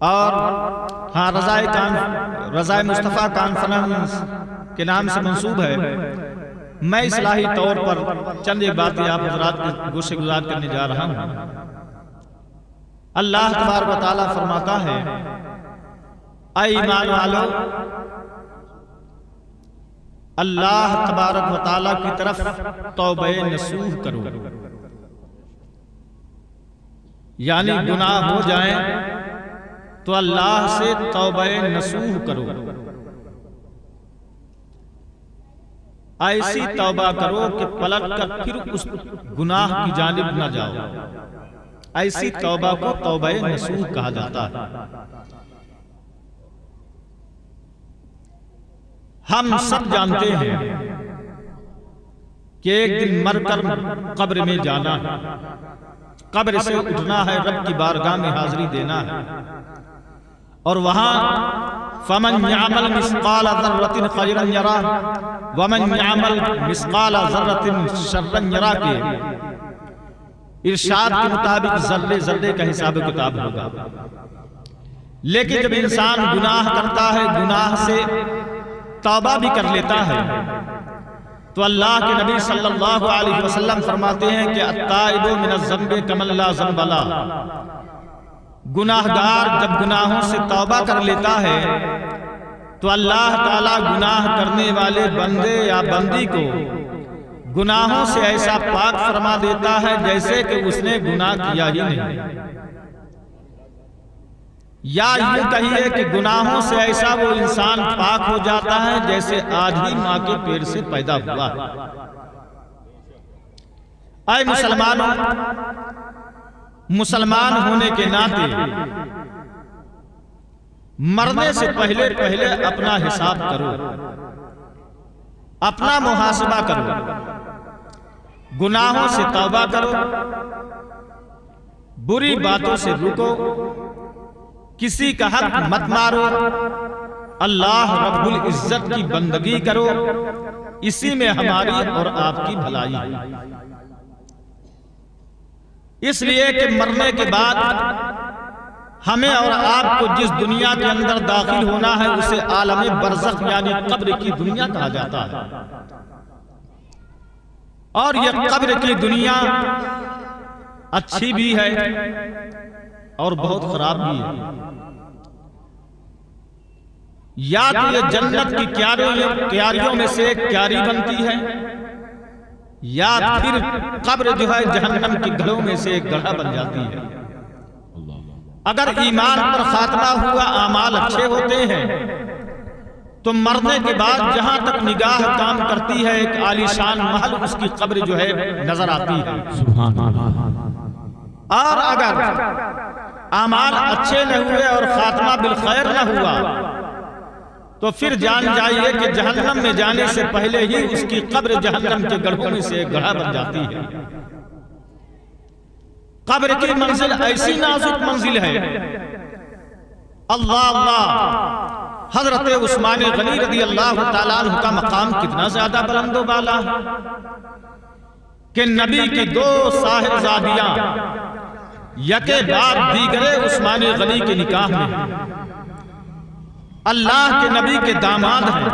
اور ہاں رضائے مصطفیٰ کانفرنس کے نام سے منسوب ہے. میں اصلاحی طور پر چند ایک باتیں آپ حضرات کے گوشے گزار کرنے جا رہا ہوں. اللہ تبارک و تعالیٰ فرماتا ہے اے ایمان والو اللہ تبارک و تعالیٰ کی طرف توبہ نصوح کرو. یعنی گناہ ہو جائیں تو اللہ سے توبہ نصوح کرو. ایسی توبہ کرو کہ پلٹ کر پھر اس گناہ کی جانب نہ جاؤ. ایسی توبہ کو توبہ نصوح کہا جاتا ہے. ہم سب جانتے ہیں کہ ایک دن مر کر قبر میں جانا ہے، قبر سے اٹھنا ہے، رب کی بارگاہ میں حاضری دینا ہے، اور وہاں فَمَنْ يَعْمَلْ مِثْقَالَ ذَرَّةٍ خَيْرًا يَرَهُ وَمَنْ يَعْمَلْ مِثْقَالَ ذَرَّةٍ شَرًّا يَرَهُ کے ارشاد کے مطابق ذرے ذرے کا حساب کتاب ہوگا. لیکن جب انسان گناہ کرتا ہے، گناہ سے توبہ بھی کر لیتا ہے، تو اللہ کے نبی صلی اللہ علیہ وسلم فرماتے ہیں کہ التائب من الذنب کمن لا ذنب لہ. گناہگار جب گناہوں سے توبہ کر لیتا ہے تو اللہ تعالیٰ گناہ کرنے والے بندے یا بندی کو گناہوں سے ایسا پاک فرما دیتا ہے جیسے کہ اس نے گناہ کیا ہی نہیں. یا یوں کہیے کہ گناہوں سے ایسا وہ انسان پاک ہو جاتا ہے جیسے آج ہی ماں کے پیٹ سے پیدا ہوا. اے مسلمانوں، مسلمان ہونے کے ناطے مرنے سے پہلے اپنا حساب کرو، اپنا محاسبہ کرو، گناہوں سے توبہ کرو، بری باتوں سے رکو، کسی کا حق مت مارو، اللہ رب العزت کی بندگی کرو. اسی میں ہماری اور آپ کی بھلائی ہے. اس لیے کہ مرنے کے بعد ہمیں اور آپ کو جس دنیا کے اندر داخل ہونا ہے اسے عالم برزخ یعنی قبر کی دنیا کہا جاتا ہے. اور یہ قبر کی دنیا اچھی بھی ہے اور بہت خراب بھی ہے. یا تو یہ جنت کی کیاریوں میں سے ایک کیاری بنتی ہے، یا پھر قبر جو ہے جہنم کے گڑھوں میں سے ایک گڑھا بن جاتی ہے. اگر ایمان پر خاتمہ ہوا، اعمال اچھے ہوتے ہیں، تو مرنے کے بعد جہاں تک نگاہ کام کرتی ہے ایک عالیشان محل اس کی قبر جو ہے نظر آتی ہے. سبحان اللہ. اور اگر اعمال اچھے نہ ہوئے اور خاتمہ بالخیر نہ ہوا تو پھر جان جائیے کہ جہنم میں جانے سے پہلے ہی اس کی قبر جہنم کے گڑھوں میں سے ایک گڑھا بن جاتی ہے. قبر کی منزل ایسی نازک منزل ہے. اللہ اللہ، حضرت عثمان غنی رضی اللہ تعالیٰ عنہ کا مقام کتنا زیادہ بلند و بالا ہے کہ نبی کی دو صاحبزادیاں یکے بعد دیگرے عثمان غنی کے نکاح میں ہیں. اللہ کے نبی کے داماد ہیں.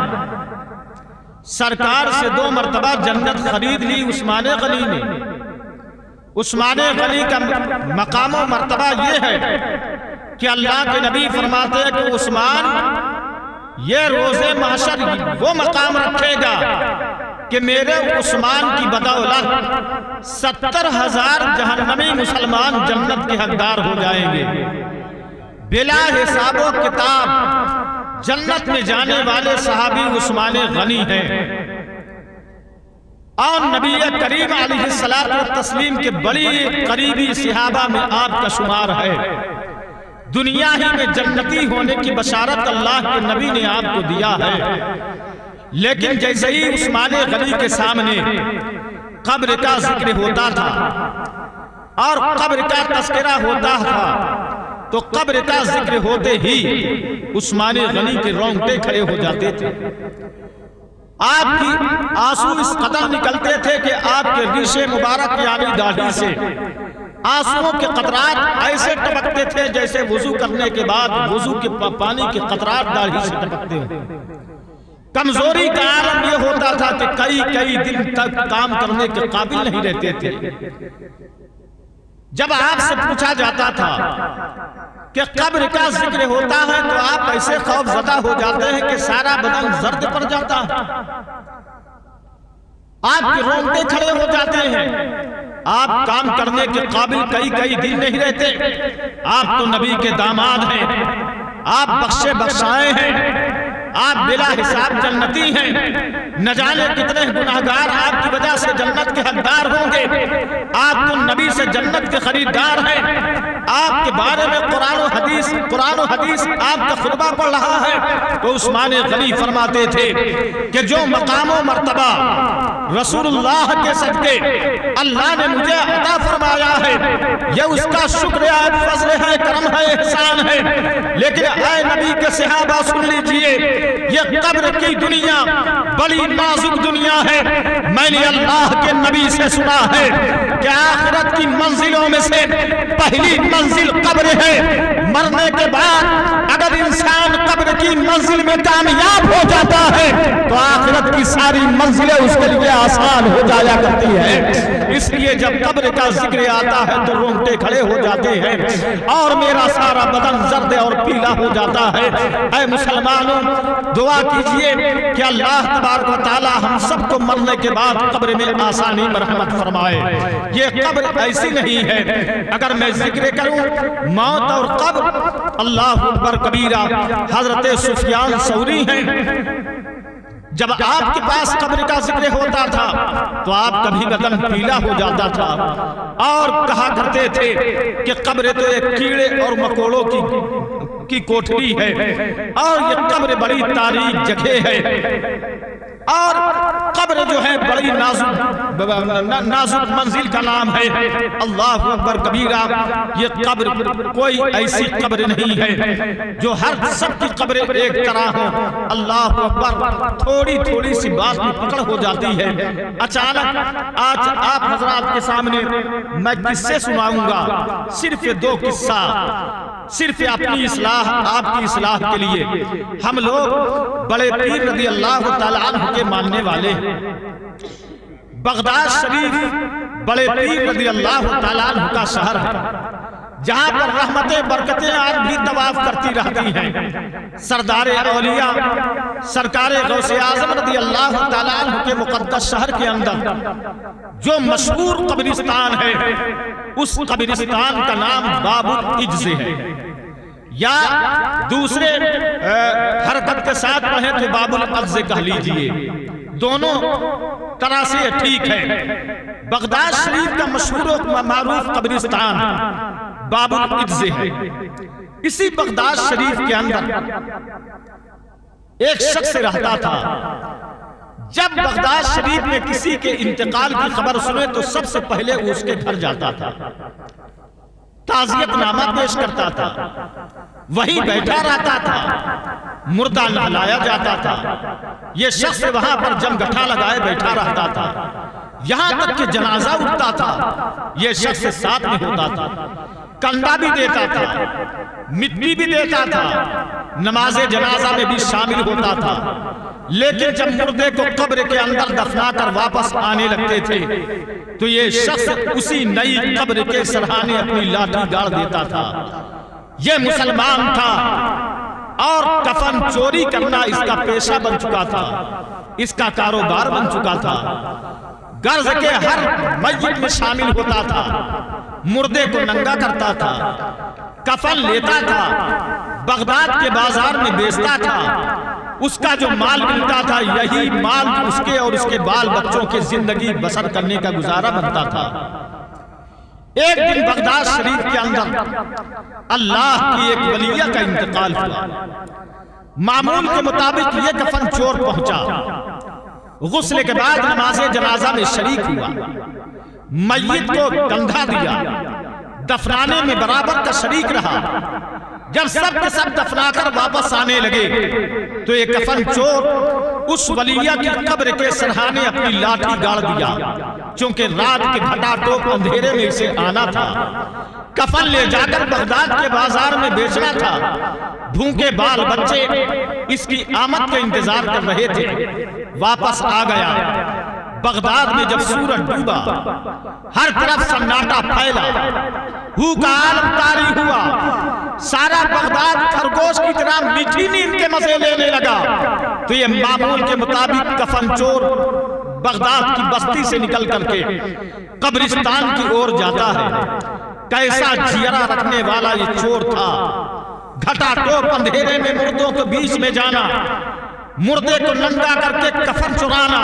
سرکار سے 2 مرتبہ جنت خرید لی عثمان غنی نے. عثمان غنی کا مقام و مرتبہ یہ ہے کہ اللہ کے نبی فرماتے ہیں کہ عثمان یہ روز محشر وہ مقام رکھے گا کہ میرے عثمان کی بدولت 70,000 جہنمی مسلمان جنت کے حقدار ہو جائیں گے. بلا حساب و کتاب جنت میں جانے والے صحابی عثمان غنی ہیں. اور نبی کریم علیہ السلام کے بڑی قریبی صحابہ میں آپ کا شمار ہے. دنیا ہی میں جنتی ہونے کی بشارت اللہ کے نبی نے آپ کو دیا ہے. لیکن جیسے ہی عثمان غنی کے سامنے قبر کا ذکر ہوتا تھا اور قبر کا تذکرہ ہوتا تھا تو قبر کا ذکر ہوتے ہی عثمان غنی کے رونگٹے کھڑے ہو جاتے تھے. آپ کی آنسو اس قدر نکلتے تھے کہ آپ کے ریشے مبارک یعنی داڑھی سے آنسوؤں کے قطرات ایسے ٹپکتے تھے جیسے وضو کرنے کے بعد وضو کے پانی کے قطرات داڑھی سے ٹپکتے ہوں۔ کمزوری کا عالم یہ ہوتا تھا کہ کئی دن تک کام کرنے کے قابل نہیں رہتے تھے۔ جب آپ سے پوچھا جاتا تھا کہ قبر کا ذکر ہوتا ہے تو آپ ایسے خوف زدہ ہو جاتے ہیں کہ سارا بدن زرد پڑ جاتا ہے، آپ کے رونگٹے کھڑے ہو جاتے ہیں، آپ کام کرنے کے قابل کئی دن نہیں رہتے۔ آپ تو نبی کے داماد ہیں، آپ بخشے بخشائے ہیں، آپ بلا حساب جنتی ہیں، نہ جانے کتنے گناہگار آپ کی وجہ سے جنت کے حقدار ہوں گے۔ آپ تو نبی سے جنت کے خریدار ہیں، آپ کے بارے میں قرآن و حدیث آپ کا خطبہ پڑھ رہا ہے تو عثمان غنی فرماتے تھے کہ جو مقام و مرتبہ رسول اللہ کے صدقے اللہ نے مجھے عطا فرمایا ہے یہ اس کا شکر ہے، فضل ہے، کرم ہے، احسان ہے، لیکن اے نبی کے صحابہ سن لیجئے، یہ قبر کی دنیا بڑی نازک دنیا ہے۔ میں نے اللہ کے نبی سے سنا ہے کہ آخرت کی منزلوں میں سے پہلی منزل قبر ہے، مرنے کے بعد اگر انسان قبر کی منزل میں کامیاب ہو جاتا ہے تو آخرت کی ساری منزلیں اس کے لیے آسان ہو جایا کرتی ہیں۔ اس لیے جب قبر کا ذکر آتا ہے تو رونگٹے کھڑے ہو جاتے ہیں اور میرا سارا بدن زرد اور پیلا ہو جاتا ہے۔ اے مسلمانوں، دعا کیجئے کہ اللہ تبارک و تعالی ہم سب کو مرنے کے بعد قبر میں آسانی مرحمت فرمائے۔ یہ قبر ایسی نہیں ہے، اگر میں ذکر کروں موت اور قبر، اللہ اکبر کبیرہ، حضرت سفیان ثوری ہیں، جب آپ کے پاس قبر کا ذکر ہوتا تھا تو آپ کا بھی بدن پیلا ہو جاتا تھا اور کہا کرتے تھے کہ قبر تو ایک کیڑے اور مکوڑوں کی کوٹھری ہے اور یہ قبر بڑی تاریک جگہ ہے اور قبر جو ہے بڑی نازک منزل کا نام ہے۔ اللہ اکبر کبیرہ، یہ قبر کوئی ایسی قبر نہیں ہے جو ہر سب کی قبر ایک طرح ہو۔ اللہ اکبر، تھوڑی سی بات میں پکڑ ہو جاتی ہے۔ اچانک آج آپ حضرات کے سامنے میں قصے سناؤں گا، صرف 2 قصہ، صرف اپنی اصلاح، آپ کی اصلاح کے لیے۔ ہم لوگ بڑے پیر رضی اللہ تعالیٰ عنہ کے ماننے والے ہیں۔ بغداد شریف بڑے پیر رضی اللہ تعالیٰ عنہ کا شہر ہے جہاں پر رحمتیں برکتیں آج بھی طواف کرتی رہتی ہیں۔ سردار اولیاء سرکار غوث اعظم رضی اللہ تعالیٰ عنہ کے مقدس شہر کے اندر جو مشہور قبرستان ہے، اس قبرستان کا نام باب العجز ہے، یا دوسرے حرکت کے ساتھ پڑھیں تو باب العجز کہہ لیجئے، دونوں طرح سے ٹھیک ہے۔ بغداد شریف کا مشہور و معروف قبرستان باب العجز ہے۔ اسی بغداد شریف کے اندر ایک شخص رہتا تھا، جب بغداد شریف میں کسی کے انتقال کی خبر سنے تو سب سے پہلے اس کے گھر جاتا تھا، تعزیت نامہ پیش کرتا تھا، وہیں بیٹھا رہتا تھا، مردہ نہلایا جاتا تھا، یہ شخص وہاں پر جمگٹھا لگائے بیٹھا رہتا تھا، یہاں تک کہ جنازہ اٹھتا تھا یہ شخص ساتھ میں ہوتا تھا، کنڈا بھی دیتا تھا، مٹی بھی دیتا تھا، نماز جنازہ میں بھی شامل ہوتا تھا۔ لیکن جب مردے کو قبر کے اندر دفنا کر واپس آنے لگتے تھے تو یہ شخص اسی نئی قبر کے سرحانے اپنی لاٹھی گاڑ دیتا تھا۔ یہ مسلمان تھا اور کفن چوری کرنا اس کا پیشہ بن چکا تھا، اس کا کاروبار بن چکا تھا، غرض کے ہر میت میں شامل ہوتا تھا، مردے کو ننگا کرتا تھا، کفن لیتا تھا، بغداد کے بازار میں بیچتا تھا، اس کا جو مال ملتا تھا یہی مال اس کے اور اس کے بال بچوں کے زندگی بسر کرنے کا گزارا بنتا تھا۔ ایک دن بغداد شریف کے اندر اللہ کی ایک ولیہ کا انتقال ہوا، معمول کے مطابق یہ کفن چور پہنچا، غسل کے بعد نماز جنازہ میں شریک ہوا، میت کو کندھا دیا، دفنانے میں برابر کا شریک رہا، جب سب کے سب دفنا کر واپس آنے لگے تو ایک کفن چور اس ولیہ کی قبر کے سرحانے اپنی لاٹھی گاڑ دیا، چونکہ رات کے گھٹا ٹوپ اندھیرے میں اسے آنا تھا، کفن لے جا کر بغداد کے بازار میں بیچنا تھا۔ بھوکے بال بچے اس کی آمد کا انتظار کر رہے تھے۔ واپس آ گیا۔ بغداد میں جب سورج ڈوبا، ہر طرف سناٹا پھیلا، ہو کا عالم طاری ہوا، سارا بغداد خرگوش کی طرح میٹھی نیند کے مزے لینے لگا۔ تو یہ معمول کے مطابق کفن چور بغداد کی بستی سے نکل کر کے قبرستان کی اور جاتا ہے۔ کیسا جیرا رکھنے والا یہ چور تھا! گھٹا ٹوپ اندھیرے میں مردوں کے بیچ میں جانا، مردے کو ننگا کر کے کفن چرانا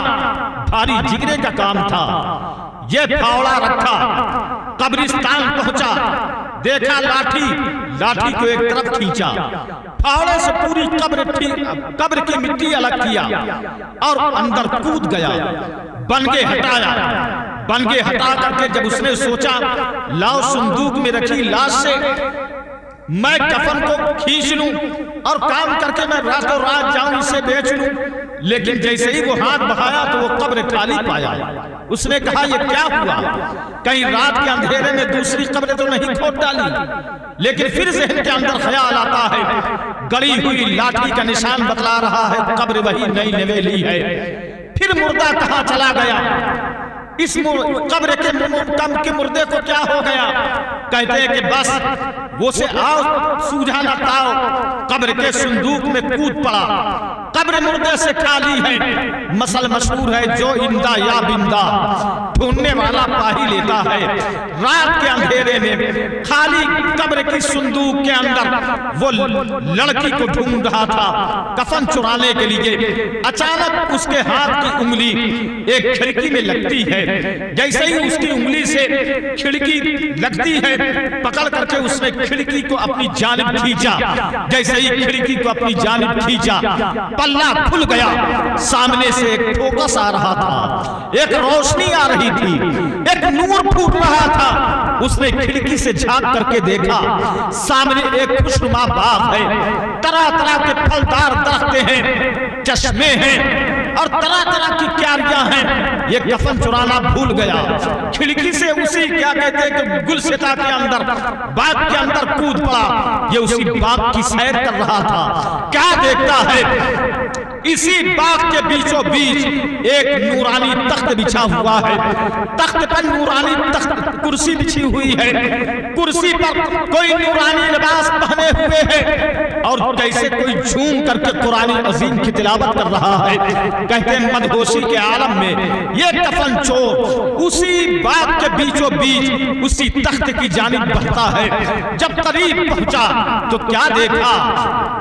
بھاری جگرے کا کام تھا۔ یہ پھاوڑا رکھا، قبرستان پہنچا، دیکھا لاٹھی کو ایک طرف کھینچا، پھاوڑے سے پوری قبر کی مٹی الگ کیا اور اندر کود گیا، بنگے ہٹا کر کے جب اس نے سوچا لاؤ صندوق میں رکھی لاش سے میں کفن کو کھینچ لوں اور کام کر کے میں راتوں رات جاؤں اسے بیچ لوں، لیکن جیسے ہی وہ ہاتھ بڑھایا تو وہ قبر خالی پایا۔ اس نے کہا یہ کیا ہوا؟ کہیں رات کے اندھیرے میں دوسری قبر تو نہیں کھود ڈالی؟ لیکن پھر ذہن کے اندر خیال آتا ہے گڑی ہوئی لاٹھی کا نشان بتلا رہا ہے قبر وہی نئی نویلی ہے۔ پھر مردہ کہاں چلا گیا؟ اس قبر کے مردے کو کیا ہو گیا؟ کہتے ہیں کہ بس وہ سے آؤ سوجھا نہ تاؤ، قبر کے صندوق میں کود پڑا۔ قبر مردے سے خالی ہے، مثل مشہور ہے جو اندہ یا بندہ، ڈھونڈنے والا پا ہی لیتا ہے۔ رات کے اندھیرے میں خالی قبر کی صندوق کے اندر وہ لڑکی کو ڈھونڈ رہا تھا کفن چرانے کے لیے۔ اچانک اس کے ہاتھ کی انگلی ایک کھڑکی میں لگتی ہے، جیسے ہی اس کی انگلی سے کھڑکی لگتی ہے پکڑ کر کے اس نے کھڑکی کو اپنی جانب کھینچا۔ جیسے ہی کھڑکی کو اپنی جانب کھینچا پلہ کھل گیا، سامنے سے ایک فوکس آ رہا تھا، ایک روشنی آ رہی تھی، ایک نور پھوٹ رہا تھا۔ اس نے کھڑکی سے جھانک کر کے دیکھا سامنے ایک خوشنما باغ ہے، طرح طرح کے پھلدار درختیں ہیں، چشمے ہیں اور طرح طرح کی کیاریاں ہیں۔ یہ کفن چرانا بھول گیا، کھڑکی سے اسی کیا کہتے ہیں کہ گلستہ کے اندر باغ کے اندر کود پڑا۔ یہ اسی باغ کی سیر کر رہا تھا، کیا دیکھتا ہے اسی باغ کے بیچوں بیچ ایک نورانی تخت بچھا ہوا ہے، تخت پر نورانی کرسی بچھی ہوئی ہے، کرسی پر کوئی نورانی لباس پہنے ہوئے ہے اور جیسے کوئی جھوم کر کے قرآن عظیم کی تلاوت کر رہا ہے۔ کہتے ہیں مدہوشی کے عالم میں یہ کفن چور اسی باغ کے بیچوں بیچ اسی تخت کی جانب بڑھتا ہے۔ جب قریب پہنچا تو کیا دیکھا؟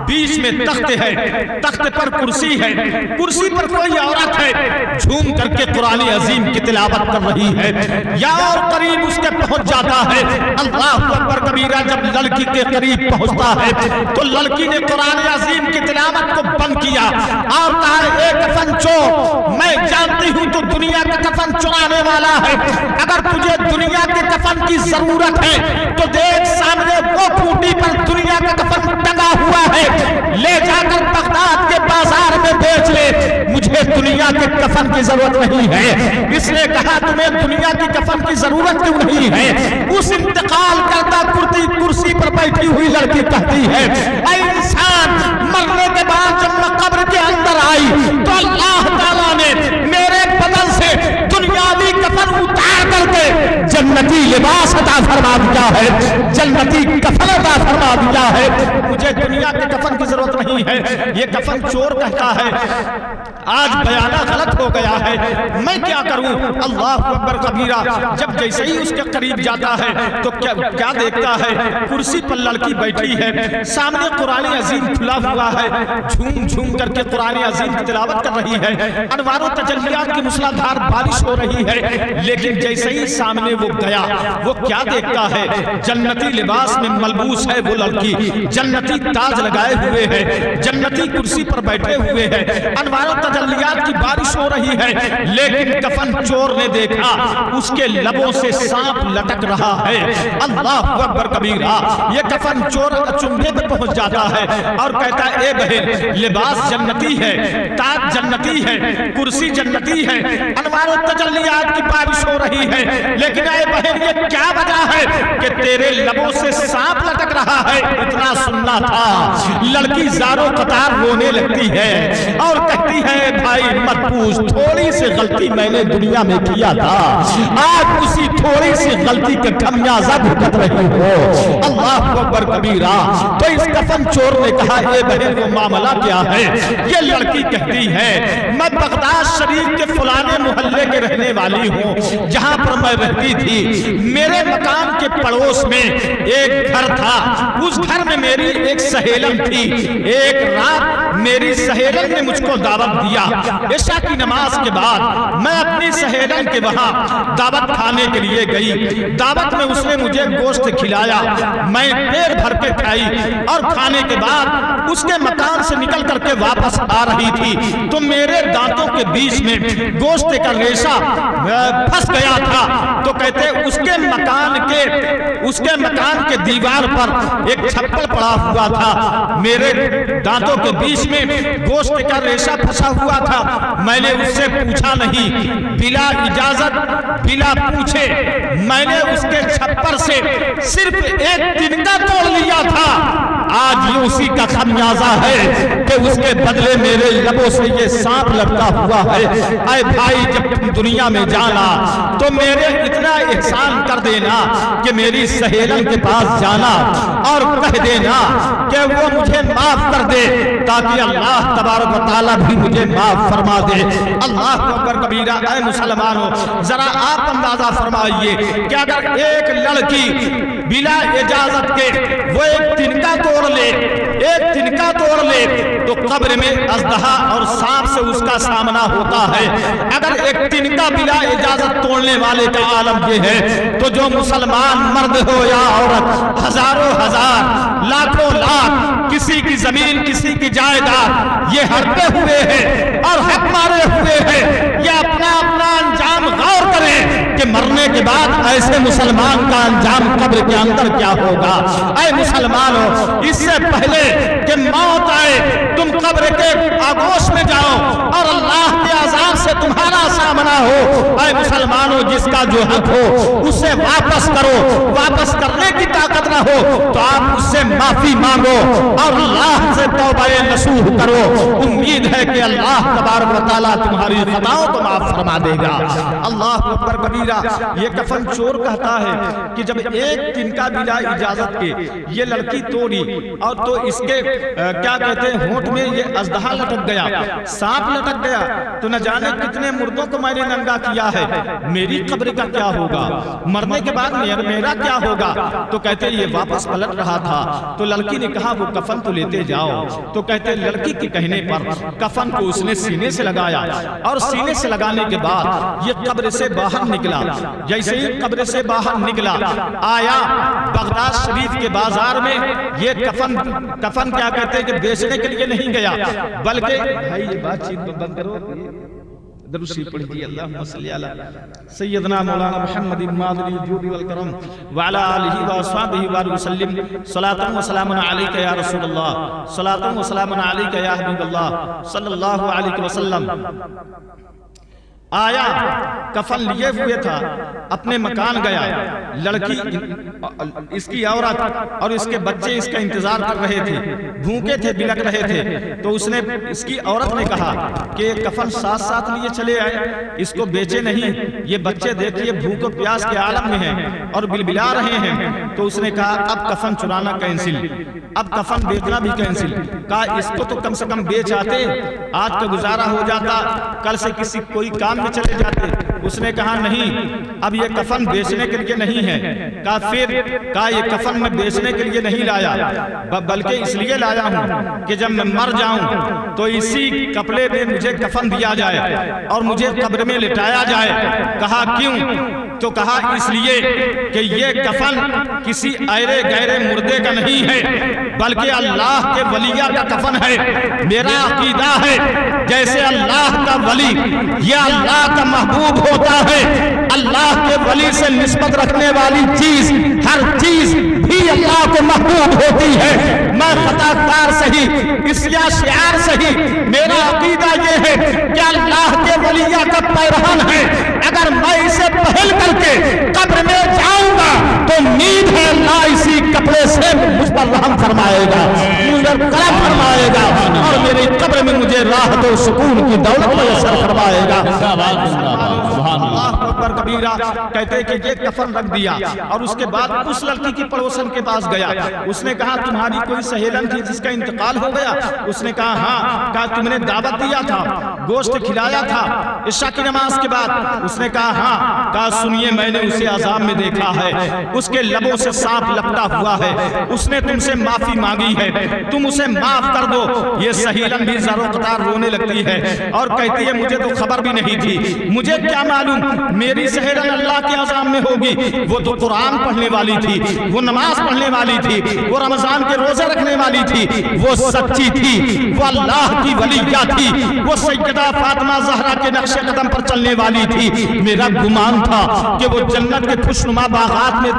بیچ میں تخت ہے، تخت پر کرسی ہے، کرسی پر کوئی عورت ہے جھوم کر کے قرآن عظیم کی تلاوت کر رہی ہے۔ یا اور قریب اس کے پہنچ جاتا ہے، اللہ اکبر کبیرہ جب لڑکی کے قریب پہنچتا ہے تو لڑکی نے قرآن عظیم کی تلاوت کو بند کیا اور کہا اے کفن چور میں جانتی ہوں تو دنیا کا کفن چرانے والا ہے، اگر تجھے دنیا کے کفن کی ضرورت ہے تو دیکھ سامنے وہ پھوٹی پر دنیا کا کفن ٹنگا ہوا ہے، لے جا کر بغداد کے بازار میں بیچ لے، مجھے دنیا کے کفن کی ضرورت نہیں ہے۔ اس نے کہا تمہیں دنیا کی کفن کی ضرورت کیوں نہیں ہے؟ اس انتقال کردہ کرسی پر بیٹھی ہوئی لڑکی کہتی ہے اے انسان، مرنے کے بعد جب میں قبر کے اندر آئی تو اللہ تعالیٰ نے میرے بدن سے دنیاوی کفن اتار کر کے جنتی لباس عطا فرما دیا ہے، جنتی کفن عطا فرما دیا ہے، مجھے دنیا کے کفن کی ضرورت نہیں ہے۔ یہ کفن چور کہتا ہے آج بیانہ غلط ہو گیا ہے، میں کیا کروں؟ اللہ اکبر کبیرہ جب جیسے ہی اس کے قریب جاتا ہے تو کیا دیکھتا ہے؟ کرسی پر لڑکی بیٹھی ہے، سامنے قرآن عظیم کھلا ہوا ہے، جھوم جھوم کر کے قرآن عظیم کی تلاوت کر رہی ہے، انوار و تجلیات کی موسلادھار بارش ہو رہی ہے، لیکن جیسے ہی سامنے وہ گیا، وہ کیا دیکھتا ہے؟ جنتی لباس میں ملبوس ہے وہ لڑکی، جنتی تاج لگائے ہوئے ہے، جنتی کرسی پر بیٹھے ہوئے ہے، انوار و تجلیات کی بارش ہو رہی ہے، لیکن کفن چور نے دیکھا اس کے لبوں سے سانپ لٹک رہا ہے۔ اللہ اکبر کبیرہ، یہ کفن چور چمبے پہ پہنچ جاتا ہے اور کہتا ہے اے بہن، لباس جنتی ہے، تاج جنتی ہے، کرسی جنتی ہے، انوار و تجلیات کی بارش ہو رہی ہے، لیکن اے بہن یہ کیا وجہ ہے کہ تیرے لبوں سے سانپ لٹک رہا ہے؟ اتنا سننا تھا۔ لڑکی زاروں قطار رونے لگتی ہے اور کہتی ہے بھائی مت پوچھ، تھوڑی سی غلطی میں نے دنیا میں کیا تھا، آج اسی تھوڑی سی غلطی کا خمیازہ بھگت رہی ہو۔ اللہ اکبر کبیرہ۔ تو اس کفن چور نے کہا اے بہن وہ معاملہ کیا ہے؟ یہ لڑکی کہتی ہے میں بغداد شریف کے فلانے محلے کے رہنے والی ہوں، جہاں پر میں رہتی تھی میرے مکان کے پڑوس میں ایک گھر تھا، اس گھر میں میری ایک سہیلن تھی، ایک رات میری سہیلن نے مجھ کو دعوت دیا، عشاء کی نماز کے بعد میں اپنی سہیلن کے وہاں دعوت کھانے کے لیے گئی، دعوت میں اس نے مجھے گوشت کھلایا، میں پیٹ بھر کے کھائی اور کھانے کے بعد اس کے مکان سے نکل کر کے واپس آ رہی تھی تو میرے دانتوں کے بیچ میں گوشت کا ریشہ پھنس گیا تھا، تو کہتے اس کے مکان کے دیوار پر ایک چھپڑ پڑا ہوا تھا، میرے دانتوں کے بیچ میں گوشت کا ریشہ پھنسا ہوا تھا، میں نے اس سے پوچھا نہیں، بلا اجازت بلا پوچھے میں نے اس کے چھپر سے صرف ایک تنکا توڑ لیا تھا، آج یہ اسی کا خمیازہ ہے کہ اس کے بدلے میرے لبوں سے یہ سانپ لٹکا ہوا ہے۔ اے بھائی جب تم دنیا میں جانا تو میرے اتنا احسان کر دینا کہ میری سہیلن کے پاس جانا اور کہہ دینا کہ وہ مجھے معاف کر دے تاکہ اللہ تبارک و تعالیٰ بھی مجھے معاف فرما دے۔ اللہ اکبر کبیرہ۔ اے مسلمانوں ذرا آپ اندازہ فرمائیے کہ اگر ایک لڑکی بلا اجازت کے وہ ایک تنکا توڑ لے تو قبر میں اژدہا اور سانپ سے اس کا سامنا ہوتا ہے۔ اگر ایک تنکا بلا اجازت توڑنے والے کا عالم یہ ہے تو جو مسلمان مرد ہو یا عورت، ہزاروں ہزار لاکھوں لاکھ کسی کی زمین کسی کی جائیداد یہ ہڑپے ہوئے ہیں اور حق مارے ہوئے ہیں، یہ اپنا انجام غور کریں کہ مرنے کے بعد ایسے مسلمان کا انجام قبر کے اندر کیا ہوگا۔ اے مسلمانوں اس سے پہلے کہ موت آئے تم قبر کے آگوش میں جاؤ اور اللہ کے عذاب سے تمہارا سامنا ہو۔ اے مسلمانوں جس کا جو حق ہو اسے واپس کرو، واپس کرنے کی طاقت نہ ہو تو آپ اس سے معافی مانگو اور اللہ سے توبہ نصوح کرو، امید ہے کہ اللہ تبارک و تعالیٰ تمہاری خطاؤں کو معاف فرما دے گا۔ اللہ اکبر کبیرہ۔ یہ کفن چور کہتا ہے کہ جب ایک تنکا بلا اجازت کے یہ لڑکی توڑی اور تو اس کے کیا کہتے ہیں ہونٹ میں یہ اژدہا لٹک گیا، سانپ لٹک گیا، تو نہ جانے کتنے مردوں کو میں نے ننگا کیا ہے، میری قبر کا کیا ہوگا، مرنے کے بعد میرا کیا ہوگا؟ تو کہتے یہ واپس پلٹ رہا تھا تو لڑکی نے کہا وہ کفن تو لیتے جاؤ، تو کہتے لڑکی کے کہنے پر کفن کو اس نے سینے سے لگایا اور سینے سے لگانے کے بعد یہ قبر سے باہر نکلا، جیسے ہی قبر سے باہر نکلا آیا بغداد شریف کے بازار میں، یہ کفن کیا کہتے ہیں کہ بیچنے کے لیے نہیں گیا بلکہ بھائی یہ بات چیت بند کرو، درود شریف پڑھیے اللہم صلی علی سیدنا مولانا محمد مادری الجود والکرم وعلی آلہ واصحابہ وآلہ وسلم صلاۃ و سلام علیک یا رسول اللہ، صلاۃ و سلام علیک یا حبیب اللہ صلی اللہ علیہ وسلم۔ آیا کفن لیے ہوئے تھا، اپنے مکان گیا، لڑکی اس کی عورت اور اس کے بچے اس کا انتظار کر رہے تھے، بھوکے تھے، بلک رہے تھے، تو اس کی عورت نے کہا کہ کفن ساتھ ساتھ لیے چلے آئے، اس کو بیچے نہیں، یہ بچے دیکھیے بھوک و پیاس کے عالم میں ہیں اور بلبلا رہے ہیں۔ تو اس نے کہا اب کفن چرانا کینسل، اب کفن بیچنا بھی کینسل، کہا اس کو تو کم سے کم بیچ آتے، آج کا گزارا ہو جاتا، کل سے کسی کوئی کام میں چلے جاتے۔ اس نے کہا نہیں اب یہ کفن بیچنے کے لیے نہیں ہے، کہا یہ کفن میں بیچنے کے لیے نہیں لایا بلکہ اس لیے لایا ہوں کہ جب میں مر جاؤں تو اسی کپڑے میں مجھے کفن دیا جائے اور مجھے قبر میں لٹایا جائے۔ کہا کیوں؟ تو کہا اس لیے کہ یہ کفن کسی ایرے گہرے مردے کا نہیں ہے بلکہ اللہ کے ولیہ کا کفن ہے۔ میرا عقیدہ ہے جیسے اللہ کا ولی یا اللہ کا محبوب ہوتا ہے، اللہ کے ولی سے نسبت رکھنے والی چیز ہر چیز بھی اللہ کو محبوب ہوتی ہے۔ میں خطا کار صحیح اس یا شعار صحیح، میرا عقیدہ یہ ہے کہ اللہ کے ولیہ کا پیرہن ہے، اگر میں اسے پہل کر کے قبر میں جاؤں گا تو امید ہے اللہ اسی کپڑے سے مجھ پر رحم فرمائے گا، مجھ پر کرم فرمائے گا اور میری قبر میں مجھے راحت و سکون کی دولت میسر فرمائے گا۔ اللہ اکبر کبیرہ کہتے کہ یہ کفن رکھ دیا اور اس کے بعد اس لڑکی کی پڑوسن کے پاس گیا۔ اس نے کہا تمہاری کوئی سہیلن تھی جس کا انتقال ہو گیا؟ اس نے کہا ہاں۔ کہا تم نے دعوت دیا تھا، گوشت کھلایا تھا عشاء کی نماز کے بعد؟ اس نے کہا ہاں۔ کہا سنیے میں نے اسے عذاب میں دیکھا ہے، اس کے لبوں سے سانپ لپٹا ہوا ہے، اس نے تم سے معافی مانگی ہے، تم اسے معاف کر دو۔ یہ سہیلن بھی زر و قطار رونے لگتی ہے اور کہتی ہے مجھے تو خبر بھی نہیں تھی، مجھے کیا معلوم میری سہیلن اللہ کے عذاب میں ہوگی، وہ تو قرآن پڑھنے والی تھی، وہ نماز پڑھنے والی تھی، وہ رمضان کے روزے رکھنے والی تھی، وہ سچی تھی، وہ اللہ کی ولیہ تھی، وہ سیدہ فاطمہ زہرا کے نقش قدم پر چلنے والی تھی۔ میرا گمان تھا کہ وہ جنت کے خوشنما باغات میں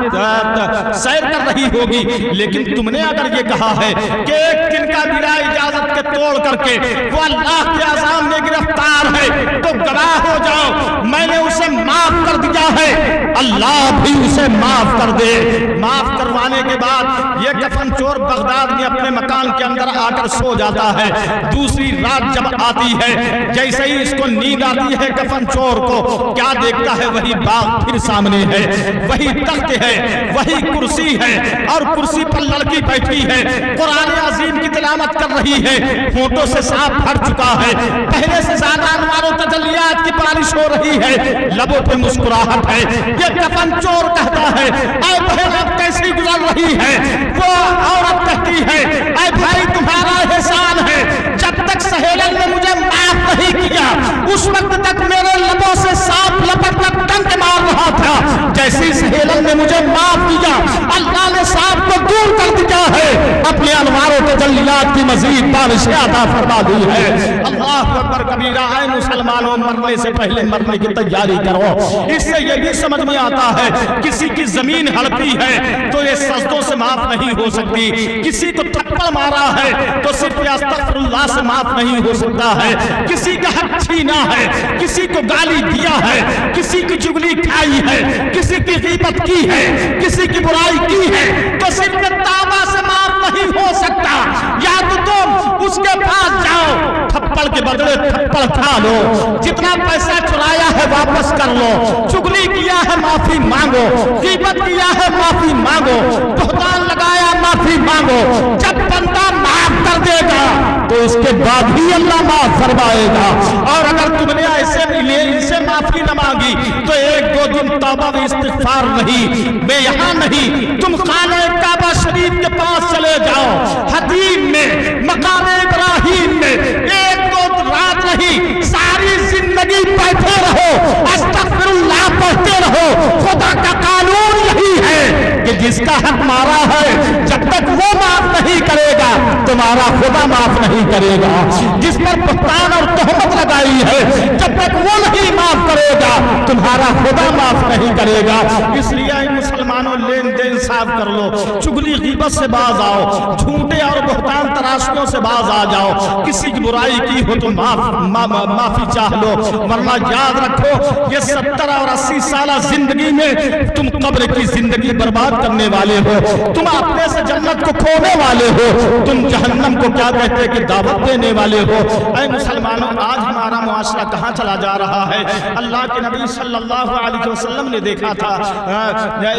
سیر کر رہی ہوگی، لیکن تم نے اگر یہ کہا ہے کہ ایک دن کا بلا اجازت کے توڑ کر کے وہ اللہ کے عذاب میں گرفتار ہے تو گواہ ہو جاؤ میں نے اسے معاف کر دیا ہے، اللہ بھی اسے معاف کر دے۔ معاف کروانے کے بعد یہ کفن چور بغداد میں اپنے مکان کے اندر آ کر سو جاتا ہے۔ دوسری رات جب آتی ہے جیسے ہی اس کو نیند آتی ہے کفن چور کو کیا دیکھتا ہے؟ وہی باغ پھر سامنے ہے، وہی تخت ہے، وہی کرسی ہے اور کرسی پر لڑکی بیٹھی ہے، قرآن عظیم کی تلاوت کر رہی ہے، ہونٹوں سے سانپ بھر چکا ہے، پہلے سے زیادہ انوار و تجلیات کی بارش ہو رہی ہے، لبوں پہ مسکراہٹ ہے۔ یہ کفن چور کہتا ہے اے بہن اب کیسی گزر رہی ہے؟ وہ عورت کہتی ہے اے بھائی تمہارا احسان ہے، جب تک سہیلن نے مجھے معاف نہیں کیا اس وقت تک میرے لبوں سے سانپ لپٹ کر ڈنک مار رہا تھا، جیسی سہیلن نے مجھے معاف کیا اللہ نے سانپ کو دور کر دیا ہے، اپنے انوار و تجلیات کی مزید بارش عطا فرما دی ہے۔ اللہ اکبر کبیرہ، اے مسلمانوں مرنے سے پہلے مرنے کی تیاری کرو۔ اس سے یہ بھی سمجھ میں آتا ہے کسی کی زمین ہڑپی ہے تو یہ سجدوں سے معاف نہیں ہو سکتی، کسی کو تھپڑ مارا ہے تو صرف استغفر اللہ سے معاف نہیں ہو سکتا ہے، کسی کا حق چھینا ہے، کسی کو گالی دیا ہے، کسی کی چگلی کھائی ہے، کسی کی غیبت کی ہے، کسی کی برائی کی ہے تو صرف توبہ سے معاف نہیں ہو سکتا۔ یا تو تم اس کے پاس جاؤ تھپڑ کے بدلے تھپڑ کھا لو، جتنا پیسہ چرایا ہے واپس کر لو، چگلی کیا ہے معافی مانگو، غیبت کیا ہے معافی مانگو، بہتان لگایا معافی مانگو۔ جب بندہ معاف کر دے گا تو اس کے بعد ہی اللہ معاف فرمائے گا، اور اگر تم نے ایسے معافی نہ مانگی تو ایک دو دن توبہ و استغفار نہیں، میں یہاں نہیں، تم خانہ کعبہ شریف کے پاس چلے جاؤ، حتیم میں مقام ابراہیم میں ایک دو رات نہیں ساری زندگی بیٹھے رہو، استغفر اللہ پڑھتے رہو۔ خدا کا قانون یہی ہے کہ جس کا حق مارا ہے جب تک وہ معاف نہیں کرے گا تمہارا خدا معاف نہیں کرے گا، جس پر بہتان اور تہمت لگائی ہے جب تک وہ نہیں معاف کرے گا تمہارا خدا معاف نہیں کرے گا۔ اس لیے مسلمانوں لین دین صاف کر لو، چگلی غیبت سے باز آؤ، جھوٹے اور بہتان تراشیوں سے باز آ جاؤ، کسی کی برائی کی ہو تو معافی چاہ لو، ورنہ یاد رکھو یہ 70 اور 80 سالہ زندگی میں تم قبر کی زندگی برباد کرنے والے ہو، تم اپنے سے جنت کو کھونے والے ہو، تم جہنم کو کیا کہتے کہ دعوت دینے والے ہو۔ اے مسلمانوں آج ہمارا معاشرہ کہاں چلا جا رہا ہے؟ اللہ کے نبی صلی اللہ علیہ وسلم نے دیکھا تھا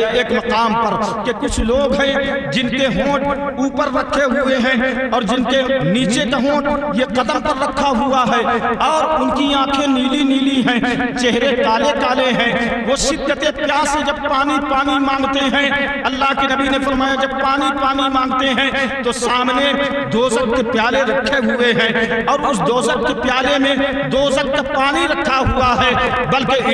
ایک مقام پر کہ کچھ لوگ ہیں جن کے ہونٹ اوپر رکھے ہوئے ہیں اور جن کے نیچے کا ہونٹ یہ قدم پر رکھا ہوا ہے اور ان کی آنکھیں نیلی نیلی ہیں، چہرے کالے کالے ہیں، وہ شدت پیاس سے جب پانی پانی مانگتے ہیں اللہ کے نبی نے فرمایا جب پانی پانی مانگتے ہیں تو سامنے دوزخ کے پیالے رکھے ہوئے ہیں اور اس دوزخ کے پیالے میں دوزخ کا پانی رکھا ہوا ہے، بلکہ